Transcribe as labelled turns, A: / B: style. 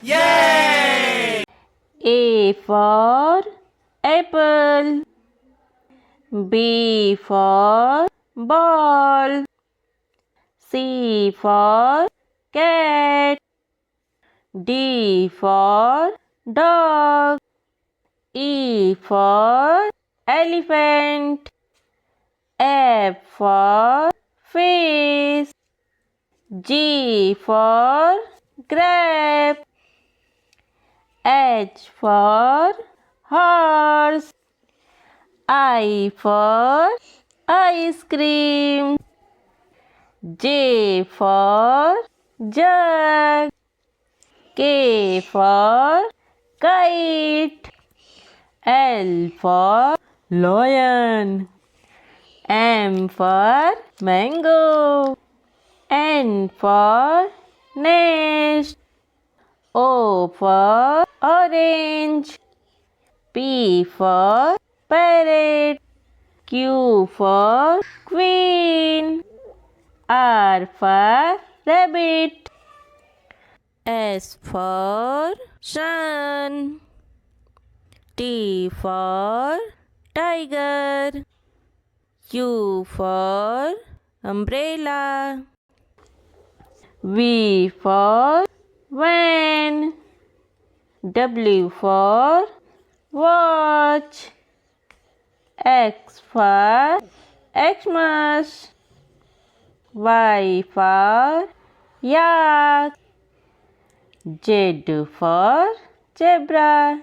A: Yay!
B: A for apple. B for ball. C for cat. D for dog. E for elephant. F for fish. G for grape. H for horse. I for ice cream. J for jug. K for kite. L for lion. M for mango. N for nest. O for orange. P for parrot. Q for queen. R for rabbit. S for sun. T for tiger. U for umbrella. V for van. W for watch. X for Xmas. Y for yak. Z for zebra.